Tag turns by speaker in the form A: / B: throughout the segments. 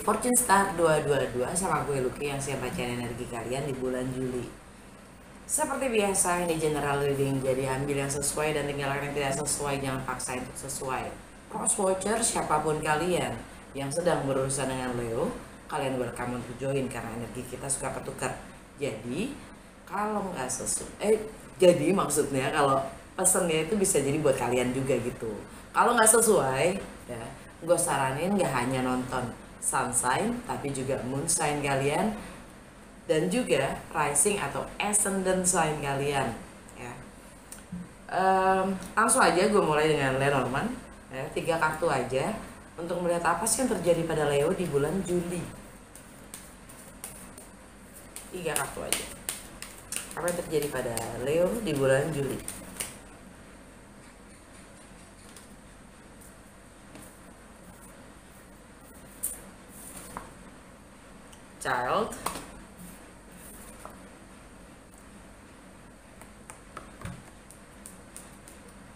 A: Fortune Star 222 sama gue Lucky yang siap bacain energi kalian di bulan Juli. Seperti biasa, ini general reading, jadi ambil yang sesuai dan tinggalkan yang tidak sesuai, jangan paksa untuk sesuai. Cross watcher, siapapun kalian yang sedang berurusan dengan Leo, kalian welcome untuk join karena energi kita suka ketukar. Jadi kalau nggak sesuai, jadi maksudnya kalau pesennya itu bisa jadi buat kalian juga gitu. Kalau nggak sesuai, ya gue saranin nggak hanya nonton sun sign tapi juga moon sign kalian dan juga rising atau ascendant sign kalian ya. Langsung aja gue mulai dengan Lenormand ya, 3 kartu aja untuk melihat apa sih yang terjadi pada Leo di bulan Juli. 3 kartu aja apa yang terjadi pada Leo di bulan Juli. Child,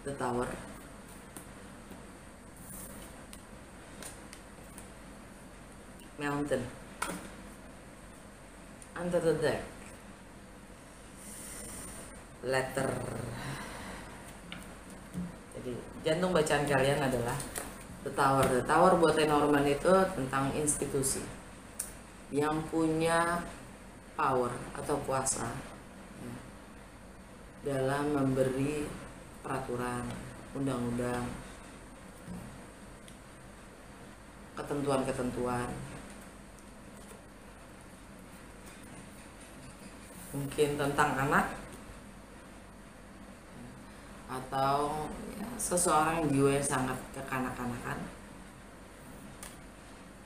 A: the Tower, Mountain, Under the Deck, Letter. Jadi jantung bacaan kalian adalah the Tower. The Tower buat Lenormand itu tentang institusi yang punya power atau kuasa ya, dalam memberi peraturan, undang-undang, ketentuan-ketentuan, mungkin tentang anak atau ya, seseorang yang jiwanya sangat kekanak-kanakan,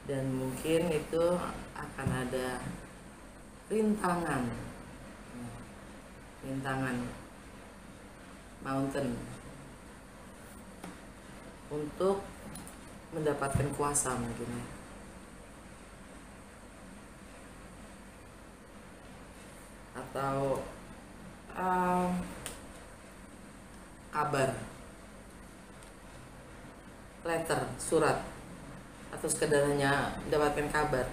A: dan mungkin itu akan ada rintangan mountain untuk mendapatkan kuasa mungkin ya. Atau kabar, letter, surat, atau sekedar hanya mendapatkan kabar.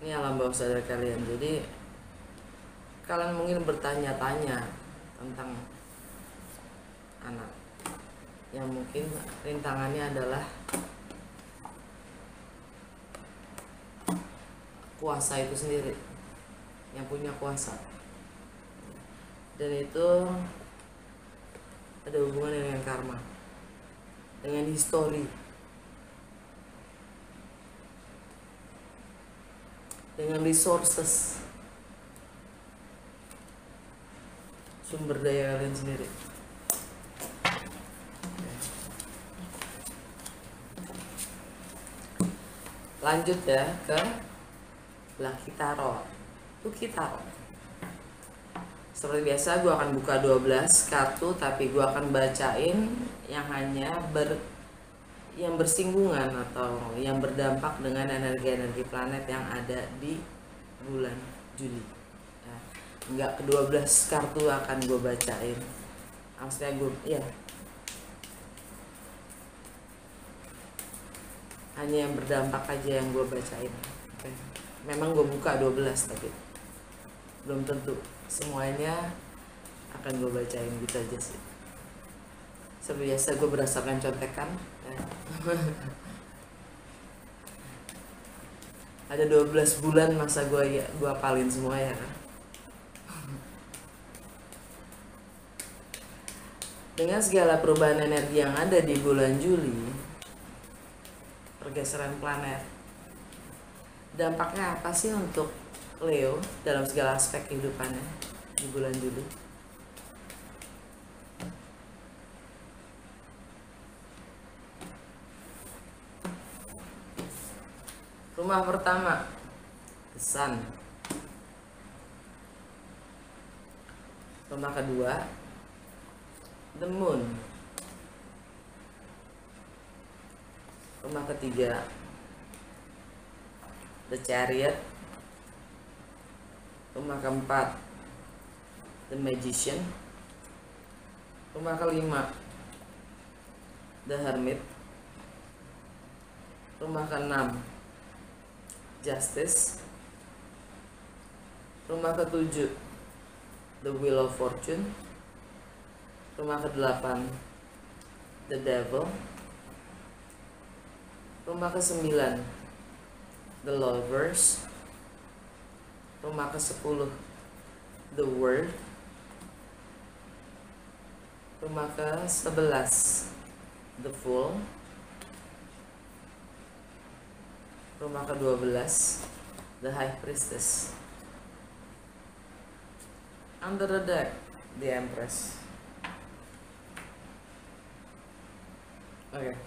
A: Ini alam bawah sadar kalian. Jadi kalian mungkin bertanya-tanya tentang anak yang mungkin rintangannya adalah kuasa itu sendiri, yang punya kuasa, dan itu ada hubungan dengan karma, dengan histori, dengan resources, sumber daya kalian sendiri. Lanjut ya ke Lucky Tarot. Lucky Tarot. Seperti biasa gue akan buka 12 kartu, tapi gue akan bacain yang hanya yang bersinggungan atau yang berdampak dengan energi-energi planet yang ada di bulan Juli. Ya, enggak ke 12 kartu akan gue bacain. Maksudnya gue ya hanya yang berdampak aja yang gue bacain. Oke. Memang gue buka 12 tapi belum tentu semuanya akan gue bacain gitu aja sih. Seperti biasa gue berdasarkan contekan ya. Ada 12 bulan masa gue apalin semua ya kan. Dengan segala perubahan energi yang ada di bulan Juli, pergeseran planet, dampaknya apa sih untuk Leo dalam segala aspek kehidupannya di bulan Juli? Rumah pertama, the Sun. Rumah kedua, the Moon. Rumah ketiga, the Chariot. Rumah keempat, the Magician. Rumah kelima, the Hermit. Rumah ke-6 Justice. Rumah ke-7 The Wheel of Fortune. Rumah ke-8 The Devil. Rumah ke-9 The Lovers. Rumah ke-10 The World. Rumah ke-11 The Fool. Rumah ke-12 The High Priestess. Under the Deck The Empress. Oke.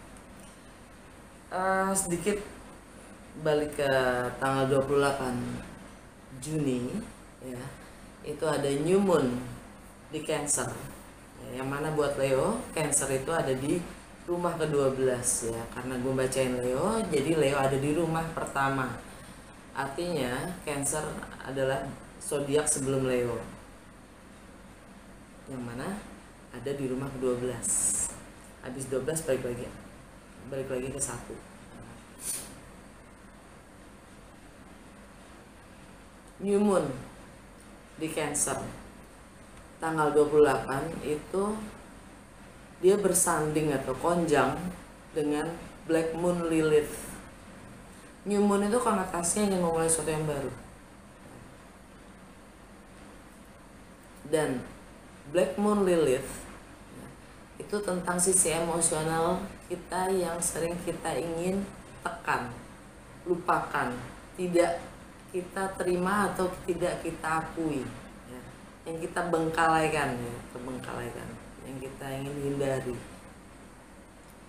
A: Sedikit balik ke tanggal 28 Juni ya. Itu ada new moon di Cancer. Ya, yang mana buat Leo, Cancer itu ada di rumah ke-12 ya. Karena gue bacain Leo, jadi Leo ada di rumah pertama. Artinya Cancer adalah zodiak sebelum Leo. Yang mana ada di rumah ke-12. Habis 12 balik lagi ke 1. New moon di Cancer tanggal 28 itu dia bersanding atau konjang dengan Black Moon Lilith. New moon itu konotasinya ingin memulai sesuatu yang baru. Dan Black Moon Lilith itu tentang sisi emosional kita yang sering kita ingin tekan, lupakan, tidak kita terima atau tidak kita akui ya. Yang kita bengkalaikan ya, yang kita ingin hindari.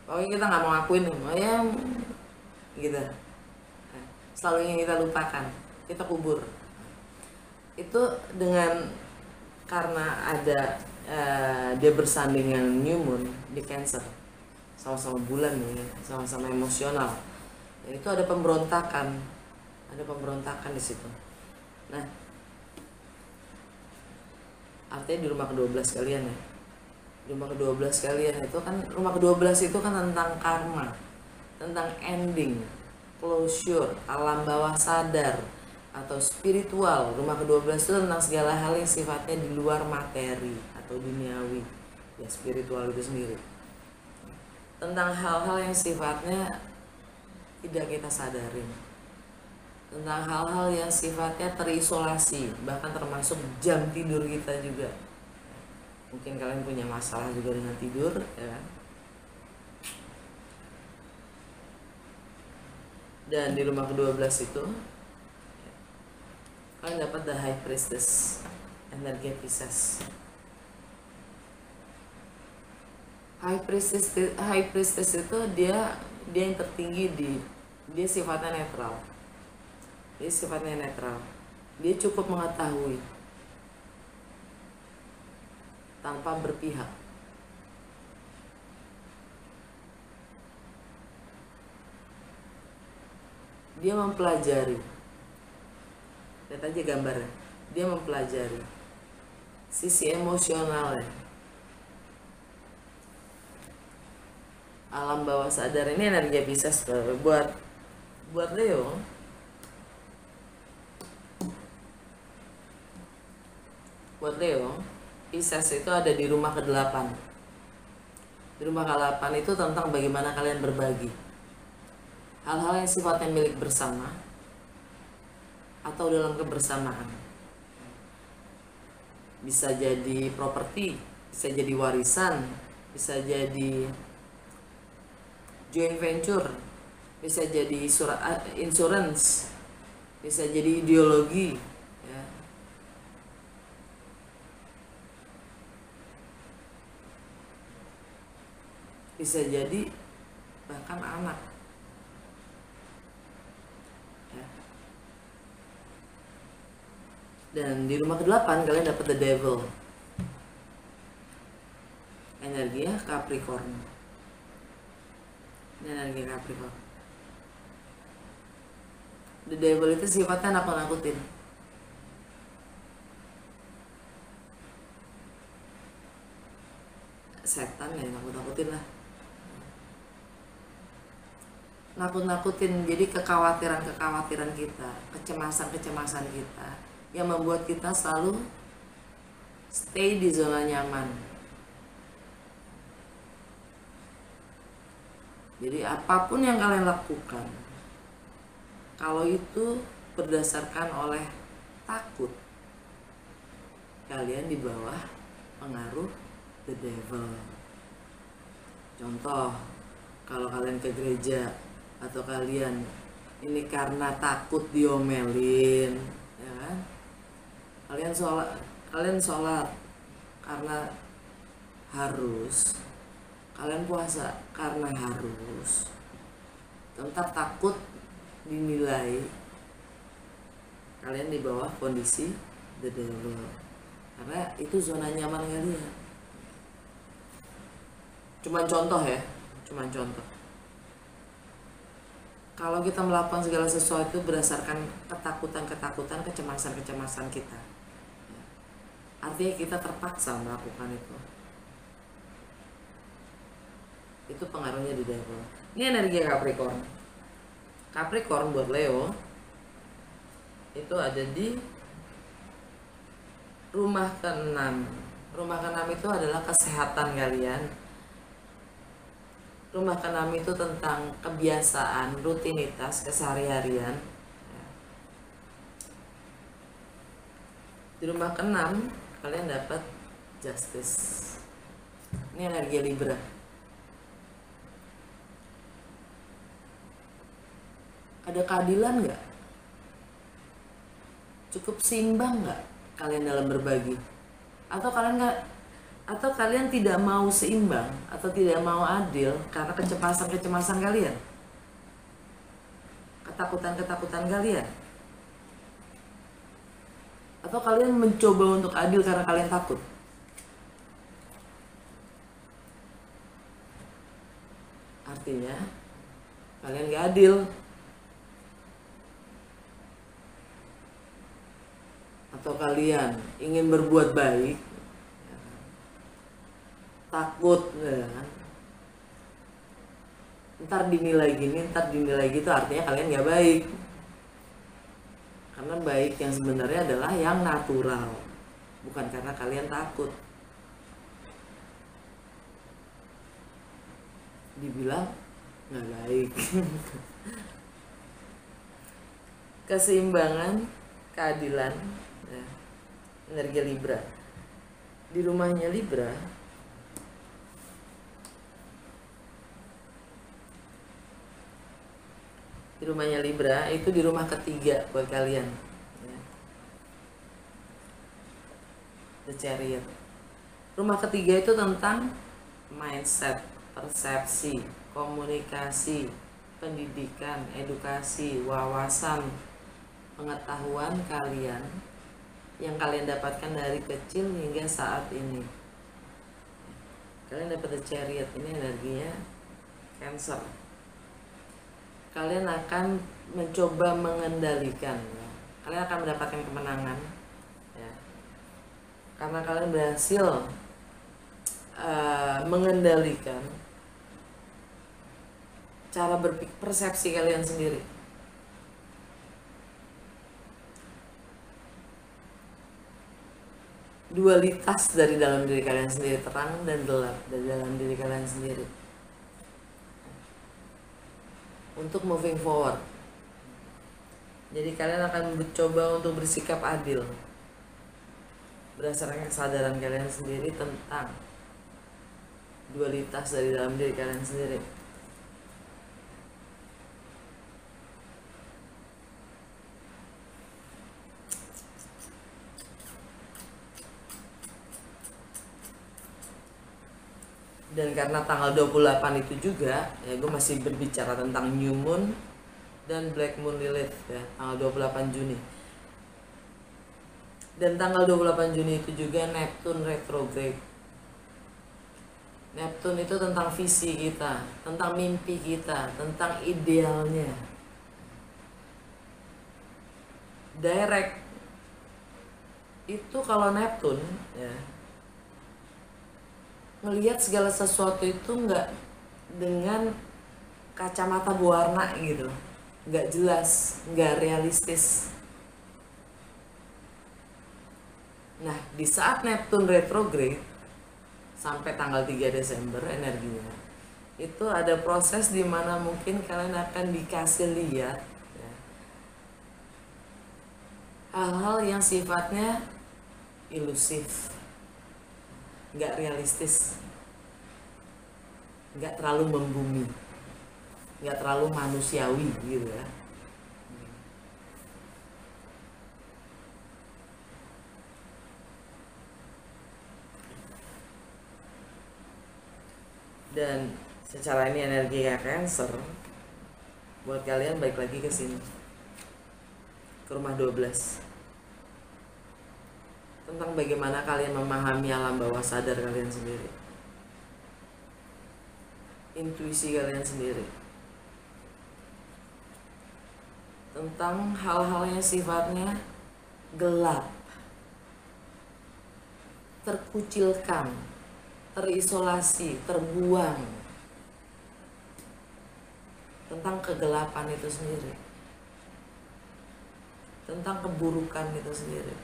A: Pokoknya kita nggak mau akuin, ya gitu. Selalu ingin kita lupakan, kita kubur. Itu dengan karena ada dia bersanding dengan new moon di Cancer, sama-sama bulan nih, sama-sama emosional. Ya, itu ada pemberontakan di situ. Nah, artinya di rumah ke-12 kalian ya. Di rumah ke-12 kalian itu kan, rumah ke-12 itu kan tentang karma, tentang ending, closure, alam bawah sadar atau spiritual. Rumah ke-12 itu tentang segala hal yang sifatnya di luar materi atau duniawi, ya spiritual itu sendiri. Tentang hal-hal yang sifatnya tidak kita sadarin. Tentang hal-hal yang sifatnya terisolasi, bahkan termasuk jam tidur kita juga. Mungkin kalian punya masalah juga dengan tidur, ya kan? Dan di rumah ke-12 itu kalian dapat The High Priestess, energi Pisces. High Priestess itu dia yang tertinggi dia sifatnya netral. Dia cukup mengetahui tanpa berpihak. Dia mempelajari. Lihat aja gambarnya. Dia mempelajari sisi emosionalnya. Alam bawah sadar ini energi Pisces buat Leo. Buat Leo, Pisces itu ada di rumah ke-8. Di rumah ke-8 itu tentang bagaimana kalian berbagi. Hal-hal yang sifatnya milik bersama atau dalam kebersamaan. Bisa jadi properti, bisa jadi warisan, bisa jadi joint venture, bisa jadi insurance, bisa jadi ideologi ya. Bisa jadi bahkan anak ya. Dan di rumah ke-8 kalian dapat The Devil, energi ya Capricorn. Energi Capricorn. The Devil itu sifatnya nakut-nakutin. Setan ya, nakut-nakutin lah. nakut-nakutin, jadi kekhawatiran kita, kecemasan kita yang membuat kita selalu stay di zona nyaman. Jadi apapun yang kalian lakukan, kalau itu berdasarkan oleh takut, kalian di bawah pengaruh the devil. Contoh, kalau kalian ke gereja atau kalian ini karena takut diomelin, ya kan? Kalian sholat karena harus, kalian puasa karena harus, tetap takut dinilai, kalian di bawah kondisi the devil, karena itu zona nyaman kalian. Cuman contoh ya, cuman contoh. Kalau kita melakukan segala sesuatu berdasarkan ketakutan, kecemasan kita, artinya kita terpaksa melakukan itu. Itu pengaruhnya di devil. Ini energi Capricorn. Capricorn buat Leo itu ada di rumah ke-6. Rumah ke-6 itu adalah kesehatan kalian. Rumah ke-6 itu tentang kebiasaan, rutinitas, keseharian. Di rumah ke-6 kalian dapat justice. Ini energi Libra. Ada keadilan nggak? Cukup seimbang nggak kalian dalam berbagi? Atau kalian tidak mau seimbang atau tidak mau adil karena kecemasan kalian, ketakutan kalian? Atau kalian mencoba untuk adil karena kalian takut? Artinya kalian gak adil. Atau kalian ingin berbuat baik, takut ya kan? Ntar dinilai gini, ntar dinilai gitu, artinya kalian gak baik. Karena baik yang sebenarnya adalah yang natural, bukan karena kalian takut. Dibilang gak baik. Keseimbangan, keadilan, ya, energi Libra. Di rumahnya Libra, itu di rumah ketiga buat kalian, ya. The Chariot. Rumah ketiga itu tentang mindset, persepsi, komunikasi, pendidikan, edukasi, wawasan, pengetahuan kalian yang kalian dapatkan dari kecil hingga saat ini. Kalian dapat The Chariot, ini energinya Cancer. Kalian akan mencoba mengendalikan, ya. Kalian akan mendapatkan kemenangan, ya. Karena kalian berhasil mengendalikan cara berpikir, persepsi kalian sendiri. Dualitas dari dalam diri kalian sendiri, terang dan gelap dari dalam diri kalian sendiri, untuk moving forward. Jadi kalian akan mencoba untuk bersikap adil berdasarkan kesadaran kalian sendiri tentang dualitas dari dalam diri kalian sendiri. Dan karena tanggal 28 itu juga, ya gue masih berbicara tentang New Moon dan Black Moon Lilith, ya, tanggal 28 Juni. Dan tanggal 28 Juni itu juga Neptune retrograde. Neptune itu tentang visi kita, tentang mimpi kita, tentang idealnya. Direct itu kalau Neptune, ya, ngelihat segala sesuatu itu nggak dengan kacamata berwarna gitu, nggak jelas, nggak realistis. Nah, di saat Neptune retrograde sampai tanggal 3 Desember energinya, itu ada proses di mana mungkin kalian akan dikasih lihat ya, hal-hal yang sifatnya ilusif, nggak realistis, nggak terlalu membumi, nggak terlalu manusiawi gitu ya. Dan secara ini energi kayak Cancer, buat kalian balik lagi ke sini, ke rumah 12, tentang bagaimana kalian memahami alam bawah sadar kalian sendiri, intuisi kalian sendiri, tentang hal-hal yang sifatnya gelap, terkucilkan, terisolasi, terbuang, tentang kegelapan itu sendiri, tentang keburukan itu sendiri.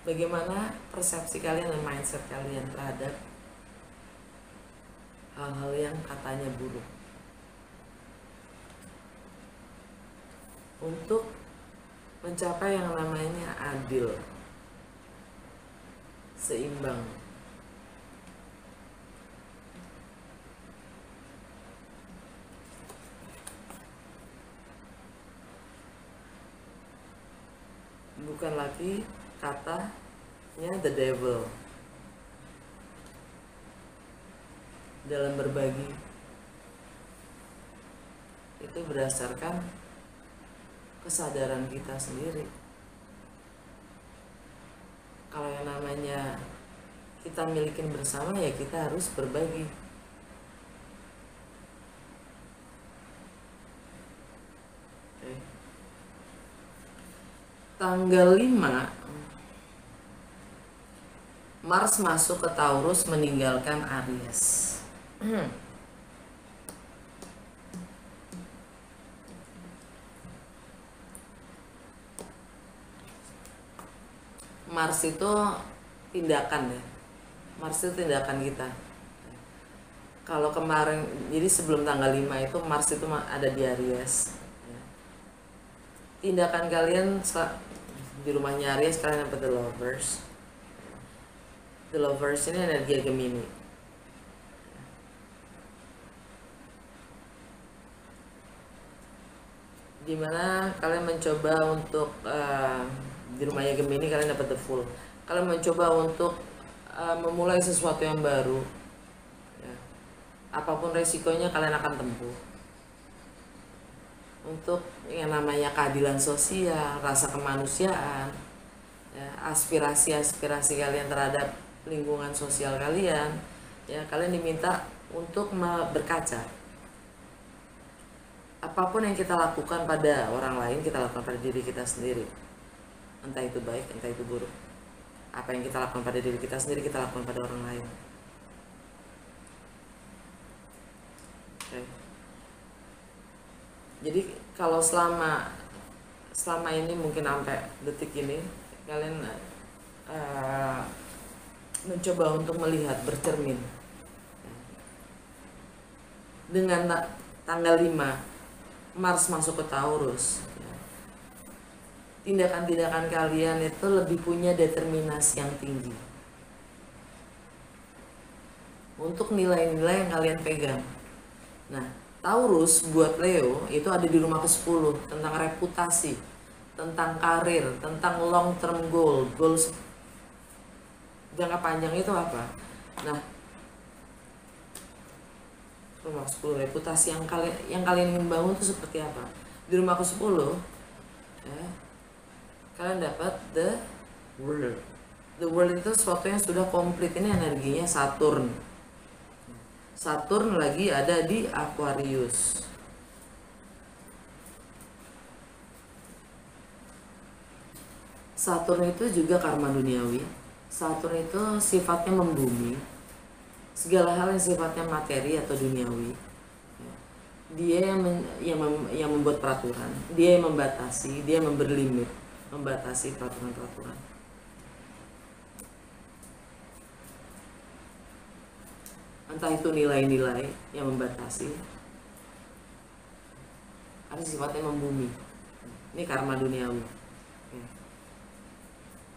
A: Bagaimana persepsi kalian dan mindset kalian terhadap hal-hal yang katanya buruk, untuk mencapai yang namanya adil, seimbang. Bukan lagi katanya the devil dalam berbagi, itu berdasarkan kesadaran kita sendiri. Kalau yang namanya kita milikin bersama, ya kita harus berbagi. Okay. Tanggal 5 Mars masuk ke Taurus meninggalkan Aries. Mars itu tindakan ya. Mars itu tindakan kita. Kalau kemarin, jadi sebelum tanggal 5 itu Mars itu ada di Aries. Tindakan kalian di rumahnya Aries, kalian dapat The Lovers. The Lovers ini energi Gemini. Dimana kalian mencoba untuk di rumahnya Gemini, kalian dapat The Fool. Kalian mencoba untuk memulai sesuatu yang baru ya. Apapun resikonya kalian akan tempuh untuk yang namanya keadilan sosial, rasa kemanusiaan ya, aspirasi kalian terhadap lingkungan sosial kalian ya. Kalian diminta untuk berkaca. Apapun yang kita lakukan pada orang lain, kita lakukan pada diri kita sendiri. Entah itu baik, entah itu buruk. Apa yang kita lakukan pada diri kita sendiri, kita lakukan pada orang lain. Okay. Jadi kalau selama ini mungkin sampai detik ini kalian mencoba untuk melihat, bercermin dengan tanggal 5 Mars masuk ke Taurus, tindakan-tindakan kalian itu lebih punya determinasi yang tinggi untuk nilai-nilai yang kalian pegang. Nah, Taurus buat Leo itu ada di rumah ke-10, tentang reputasi, tentang karir, tentang long term goals jangka panjang itu apa. Nah, rumah ke-10, reputasi yang kalian ingin bangun itu seperti apa. Di rumah ke-10 ya, kalian dapat the world. The world itu sesuatu yang sudah komplit. Ini energinya Saturn lagi ada di Aquarius. Saturn itu juga karma duniawi. Saturn itu sifatnya membumi segala hal yang sifatnya materi atau duniawi, dia yang membuat peraturan, dia yang membatasi, dia yang memberi limit, membatasi peraturan-peraturan. Entah itu nilai-nilai yang membatasi, ada sifatnya membumi. Ini karma duniawi.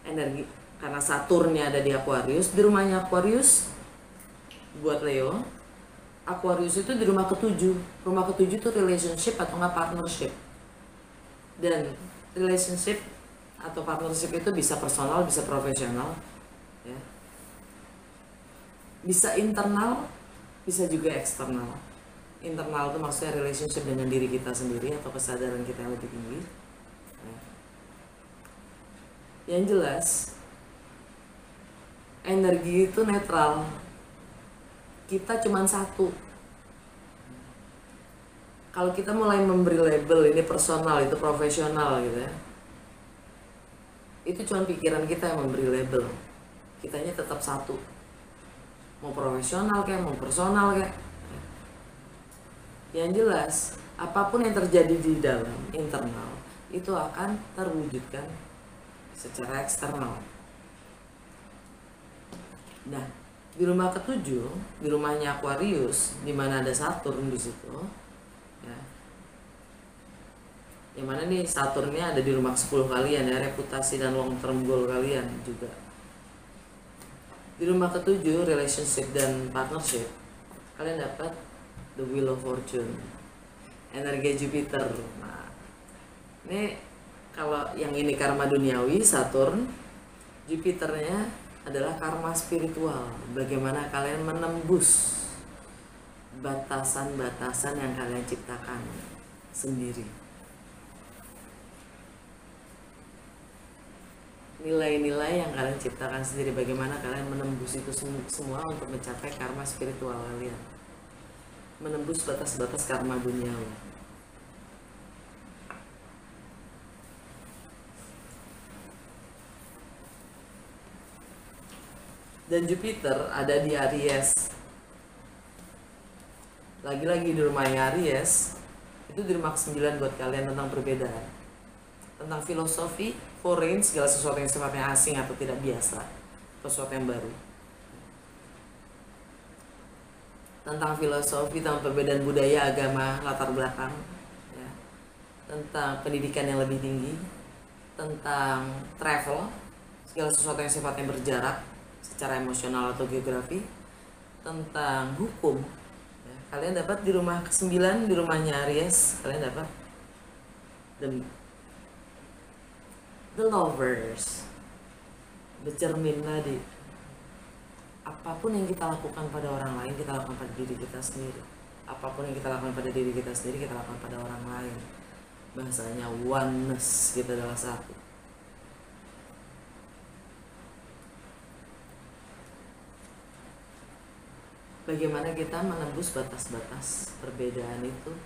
A: Energi, karena Saturnnya ada di Aquarius, di rumahnya Aquarius buat Leo. Aquarius itu di rumah ketujuh. Rumah ketujuh itu relationship atau nggak partnership. Dan relationship atau partnership itu bisa personal, bisa profesional, ya. Bisa internal, bisa juga eksternal. Internal itu maksudnya relationship dengan diri kita sendiri atau kesadaran kita yang lebih tinggi. Yang jelas, energi itu netral. Kita cuma satu. Kalau kita mulai memberi label, ini personal, itu profesional gitu ya, itu cuma pikiran kita yang memberi label. Kitanya tetap satu. Mau profesional kayak, mau personal kayak. Yang jelas, apapun yang terjadi di dalam, internal, itu akan terwujudkan secara eksternal. Nah, di rumah ketujuh, di rumahnya Aquarius, di mana ada Saturn di situ, ya. Yang mana nih Saturnnya ada di rumah 10 kalian ya, reputasi dan long term goal kalian juga. Di rumah ketujuh, relationship dan partnership, kalian dapat the wheel of fortune, energi Jupiter. Nah, ini kalau yang ini karma duniawi, Saturn, Jupiternya adalah karma spiritual. Bagaimana kalian menembus batasan-batasan yang kalian ciptakan sendiri. Nilai-nilai yang kalian ciptakan sendiri, bagaimana kalian menembus itu semua untuk mencapai karma spiritual kalian. Menembus batas-batas karma duniawi. Dan Jupiter ada di Aries. Lagi-lagi di rumahnya Aries, itu di rumah 9 buat kalian tentang perbedaan. Tentang filosofi, foreign, segala sesuatu yang sifatnya asing atau tidak biasa, sesuatu yang baru. Tentang filosofi, tentang perbedaan budaya, agama, latar belakang, ya. Tentang pendidikan yang lebih tinggi, tentang travel, segala sesuatu yang sifatnya berjarak secara emosional atau geografi, tentang hukum, ya. Kalian dapat di rumah ke-9, di rumahnya Aries, kalian dapat the lovers, bercermin tadi. Apapun yang kita lakukan pada orang lain, kita lakukan pada diri kita sendiri. Apapun yang kita lakukan pada diri kita sendiri, kita lakukan pada orang lain. Bahasanya oneness, kita adalah satu. Bagaimana kita menembus batas-batas perbedaan itu?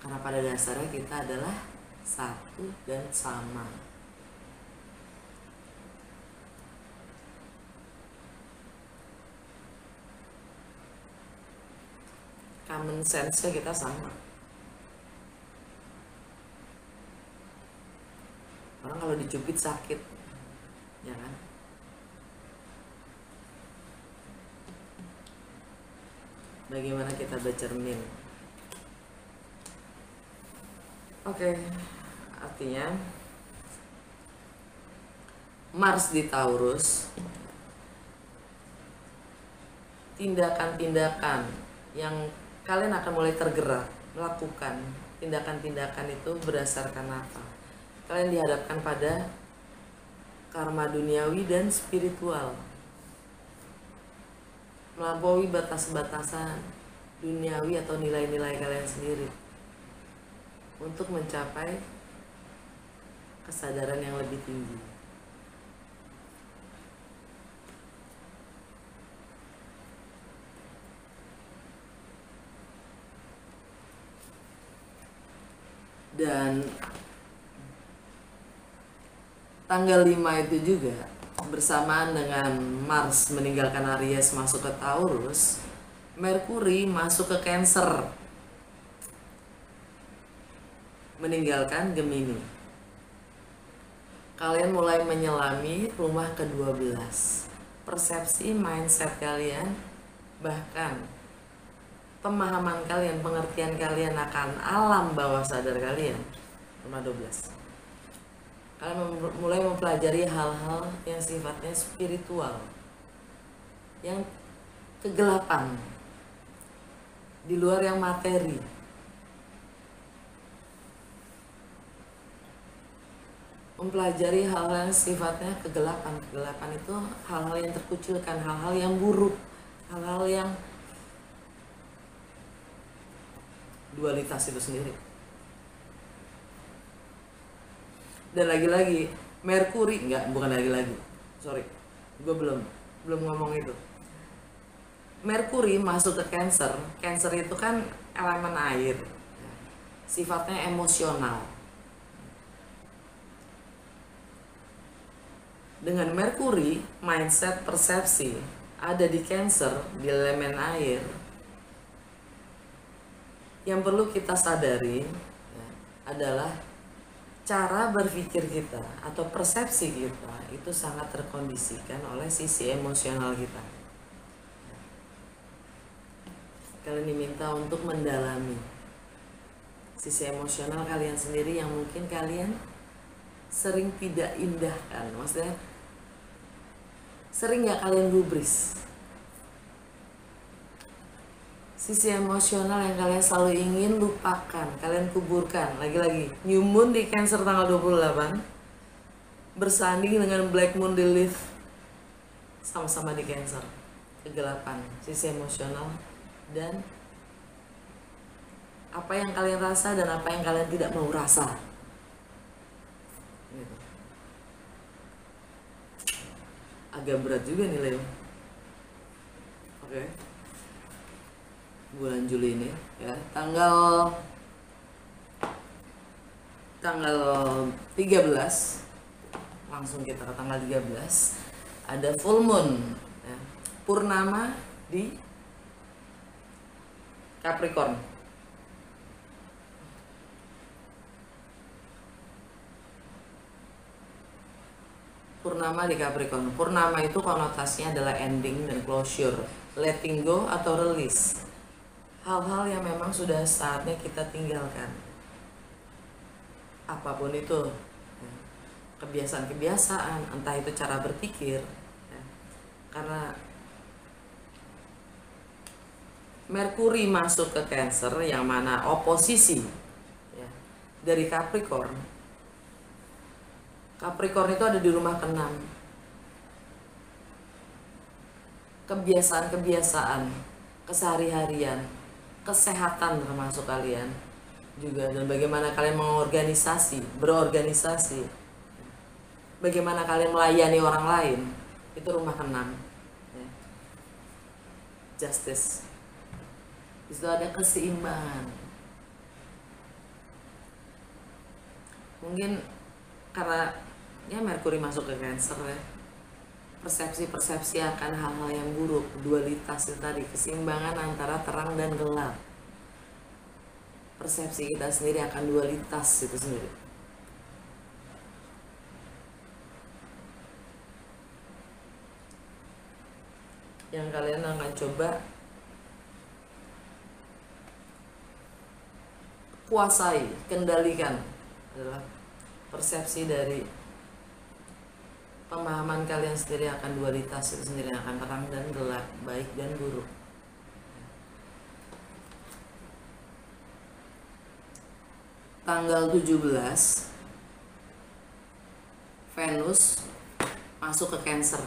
A: Karena pada dasarnya kita adalah satu dan sama. Common sense-nya kita sama. Orang kalau dicubit sakit, ya kan? Bagaimana kita bercermin? Oke, artinya Mars di Taurus, tindakan-tindakan yang kalian akan mulai tergerak melakukan tindakan-tindakan itu berdasarkan apa? Kalian dihadapkan pada karma duniawi dan spiritual, melampaui batas-batasan duniawi atau nilai-nilai kalian sendiri untuk mencapai kesadaran yang lebih tinggi. Dan tanggal 5 itu juga bersamaan dengan Mars meninggalkan Aries masuk ke Taurus, Merkuri masuk ke Cancer meninggalkan Gemini. Kalian mulai menyelami rumah ke-12. Persepsi mindset kalian, bahkan pemahaman kalian, pengertian kalian akan alam bawah sadar kalian, rumah 12. Kalian mulai mempelajari hal-hal yang sifatnya spiritual, yang kegelapan, di luar yang materi. Mempelajari hal-hal yang sifatnya kegelapan. Kegelapan itu hal-hal yang terkucilkan, hal-hal yang buruk, hal-hal yang dualitas itu sendiri. Dan lagi-lagi Merkuri, bukan lagi-lagi, sorry, gue belum ngomong itu. Merkuri masuk ke Cancer. Cancer itu kan elemen air, sifatnya emosional. Dengan Merkuri, mindset, persepsi ada di Cancer, di elemen air. Yang perlu kita sadari adalah cara berpikir kita atau persepsi kita itu sangat terkondisikan oleh sisi emosional kita. Kalian diminta untuk mendalami sisi emosional kalian sendiri yang mungkin kalian sering tidak indahkan. Maksudnya sering gak kalian gubris. Sisi emosional yang kalian selalu ingin lupakan, kalian kuburkan. Lagi-lagi, New Moon di Cancer tanggal 28 bersanding dengan Black Moon di Lilith, sama-sama di Cancer. Kegelapan, sisi emosional, dan apa yang kalian rasa dan apa yang kalian tidak mau rasa. Gitu. Agak berat juga nih Leo. Oke. Bulan Juli ini ya, tanggal 13, langsung kita ke tanggal 13 ada full moon ya, purnama di Capricorn. Purnama di Capricorn. Purnama itu konotasinya adalah ending dan closure, letting go atau release. Hal-hal yang memang sudah saatnya kita tinggalkan. Apapun itu, kebiasaan-kebiasaan, entah itu cara berpikir, karena Merkuri masuk ke Cancer yang mana oposisi dari Capricorn. Capricorn itu ada di rumah ke-6. Kebiasaan-kebiasaan, kesehari-harian, kesehatan termasuk kalian juga, dan bagaimana kalian berorganisasi, bagaimana kalian melayani orang lain, itu rumah ke-6 ya. Justice, itu ada keseimbangan. Mungkin karena ya Merkuri masuk ke Cancer ya, persepsi akan hal-hal yang buruk, dualitas itu tadi, keseimbangan antara terang dan gelap. Persepsi kita sendiri akan dualitas itu sendiri. Yang kalian akan coba kuasai, kendalikan adalah persepsi dari pemahaman kalian sendiri akan dualitas itu sendiri, akan terang dan gelap, baik dan buruk. Tanggal 17 Venus masuk ke Cancer.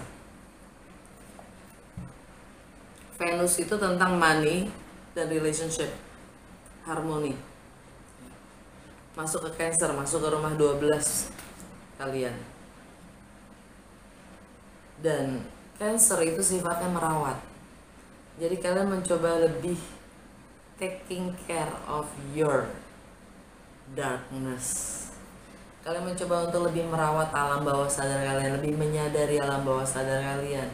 A: Venus itu tentang money dan relationship, harmoni. Masuk ke Cancer, masuk ke rumah 12 kalian. Dan Cancer itu sifatnya merawat. Jadi kalian mencoba lebih taking care of your darkness, Kalian mencoba untuk lebih merawat alam bawah sadar kalian, lebih menyadari alam bawah sadar kalian,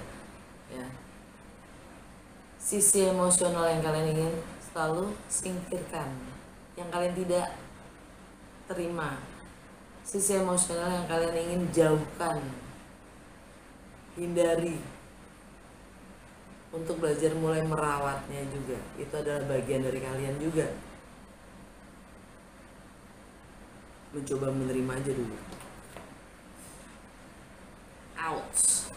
A: ya. Sisi emosional yang kalian ingin selalu singkirkan, yang kalian tidak terima, sisi emosional yang kalian ingin jauhkan, hindari, untuk belajar mulai merawatnya juga. Itu adalah bagian dari kalian juga. Mencoba menerima aja dulu. Ouch.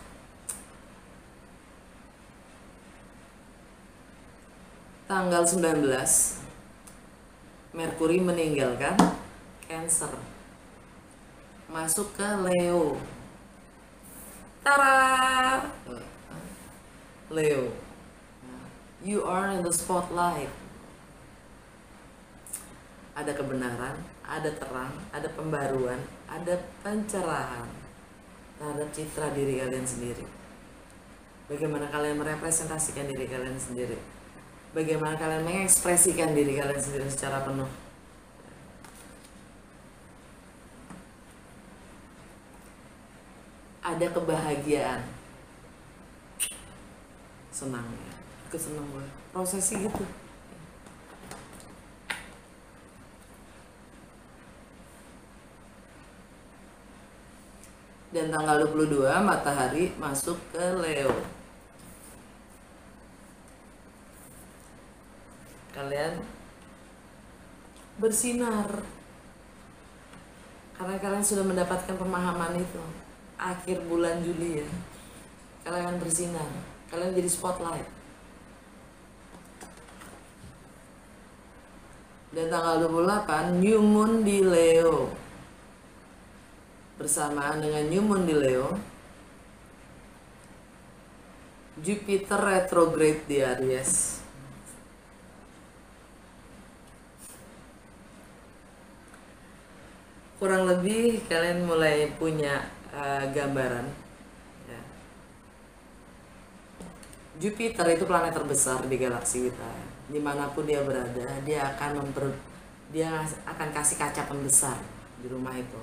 A: Tanggal 19 Merkuri meninggalkan Cancer, masuk ke Leo. Tara, Leo, you are in the spotlight. Ada kebenaran, ada terang, ada pembaruan, ada pencerahan terhadap citra diri kalian sendiri. Bagaimana kalian merepresentasikan diri kalian sendiri, bagaimana kalian mengekspresikan diri kalian sendiri secara penuh. Ada kebahagiaan, senang ya, kesenang gue prosesnya gitu. Dan tanggal 22 matahari masuk ke Leo. Kalian bersinar karena kalian sudah mendapatkan pemahaman itu. Akhir bulan Juli ya, kalian bersinar, kalian jadi spotlight. Dan tanggal 28 New Moon di Leo, bersamaan dengan New Moon di Leo, Jupiter retrograde di Aries. Kurang lebih kalian mulai punya gambaran ya. Jupiter itu planet terbesar di galaksi kita. Dimanapun dia berada, dia akan kasih kaca pembesar di rumah itu.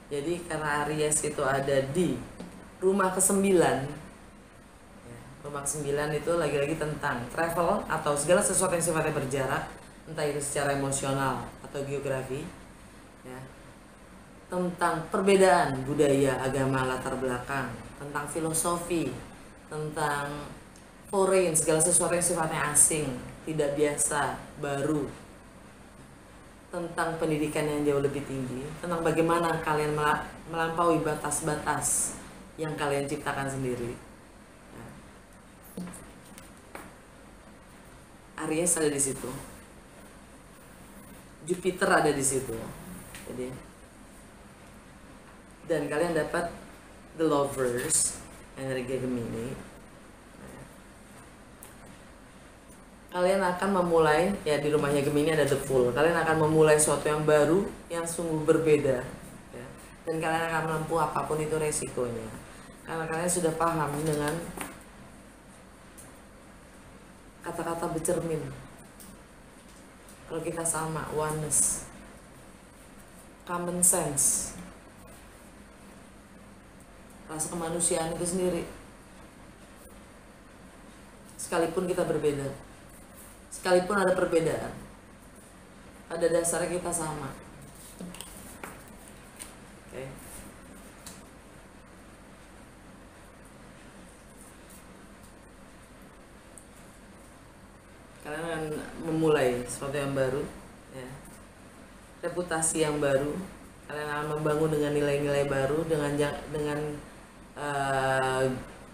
A: Jadi karena Aries itu ada di rumah ke-9 ya, rumah ke-9 itu lagi-lagi tentang travel atau segala sesuatu yang sifatnya berjarak, entah itu secara emosional atau geografi ya, tentang perbedaan budaya, agama, latar belakang, tentang filosofi, tentang foreign, segala sesuatu yang sifatnya asing, tidak biasa, baru, tentang pendidikan yang jauh lebih tinggi, tentang bagaimana kalian melampaui batas-batas yang kalian ciptakan sendiri. Aries ada di situ, Jupiter ada di situ, jadi dan kalian dapat the lovers, energi Gemini. Kalian akan memulai ya, di rumahnya Gemini ada the Fool. Kalian akan memulai sesuatu yang baru, yang sungguh berbeda ya. Dan kalian akan menempuh apapun itu resikonya, karena kalian sudah paham dengan kata-kata bercermin. Kalau kita sama, oneness, common sense, rasa kemanusiaan itu sendiri. Sekalipun kita berbeda, sekalipun ada perbedaan, pada dasarnya kita sama. Oke. Kalian akan memulai sesuatu yang baru ya. Reputasi yang baru. Kalian akan membangun dengan nilai-nilai baru, dengan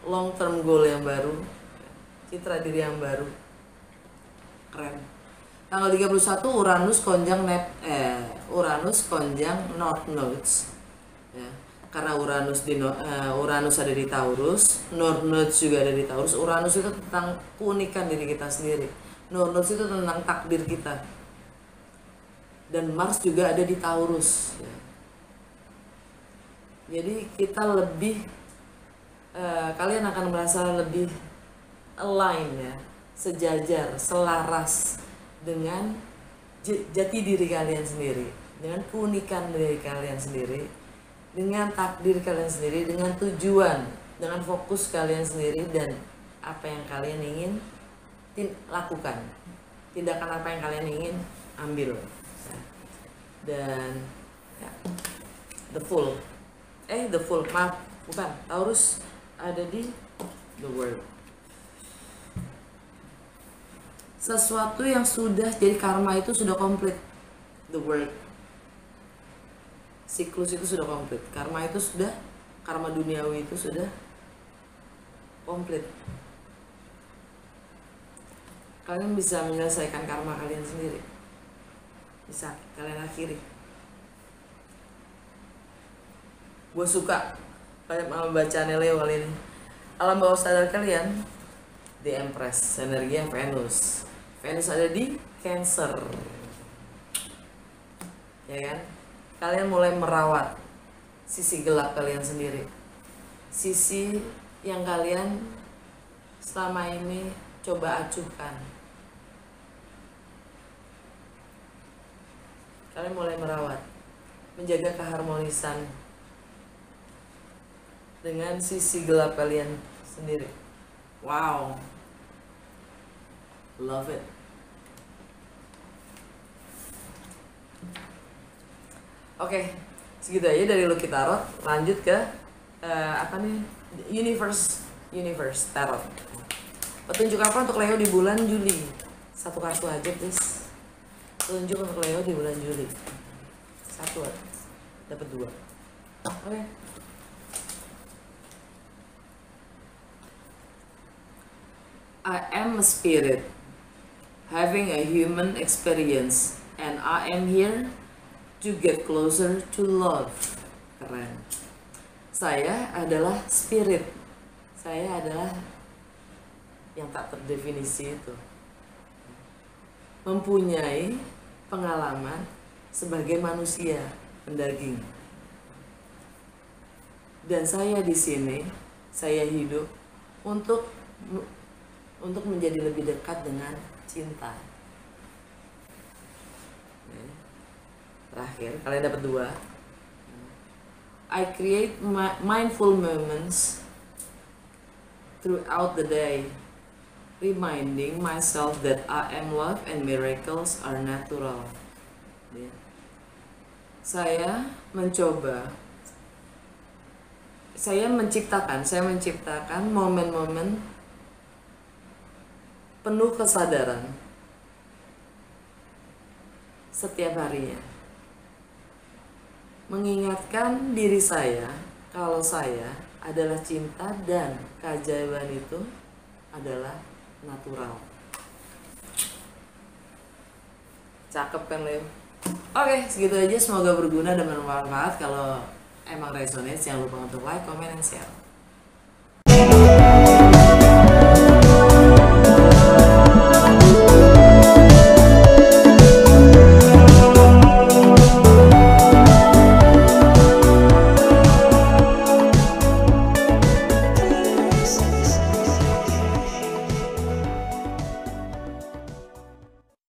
A: long term goal yang baru, citra diri yang baru. Keren. Tanggal 31 Uranus konjang North Nodes ya. Karena Uranus ada di Taurus, North Nodes juga ada di Taurus. Uranus itu tentang keunikan diri kita sendiri, North Nodes itu tentang takdir kita. Dan Mars juga ada di Taurus ya. Jadi kita lebih kalian akan merasa lebih align ya, sejajar, selaras dengan jati diri kalian sendiri, dengan keunikan diri kalian sendiri, dengan takdir kalian sendiri, dengan tujuan, dengan fokus kalian sendiri, dan apa yang kalian ingin lakukan, tindakan apa yang kalian ingin ambil. Dan ya, the full maaf, bukan Taurus ada di the world. Sesuatu yang sudah jadi karma itu sudah komplit. The world, siklus itu sudah komplit. Karma itu sudah, karma duniawi itu sudah komplit. Kalian bisa menyelesaikan karma kalian sendiri, bisa kalian akhiri. Gue suka kalian mau baca Leo kali ini. Alam bawah sadar kalian, The Empress, energi yang Venus. Venus ada di Cancer, ya kan? Kalian mulai merawat sisi gelap kalian sendiri, sisi yang kalian selama ini coba acuhkan. Kalian mulai merawat, menjaga keharmonisan dengan sisi gelap kalian sendiri. Wow, love it. Oke, segitu aja dari Lucky Tarot. Lanjut ke apa nih? Universe Tarot. Petunjuk apa untuk Leo di bulan Juli? Satu kartu aja please. Petunjuk untuk Leo di bulan Juli. Satu, dapat dua. Oke. I am a spirit having a human experience and I am here to get closer to love. Keren. Saya adalah spirit. Saya adalah yang tak terdefinisi itu. Mempunyai pengalaman sebagai manusia pendaging. Dan saya di sini, saya hidup untuk menjadi lebih dekat dengan cinta. Terakhir, kalian dapat dua. I create mindful moments throughout the day, reminding myself that I am love and miracles are natural. Saya menciptakan momen-momen penuh kesadaran setiap harinya, mengingatkan diri saya kalau saya adalah cinta dan keajaiban itu adalah natural. Cakep kan Leo? Oke, segitu aja, semoga berguna dan bermanfaat. Kalau emang resonate, jangan lupa untuk like, comment, and share.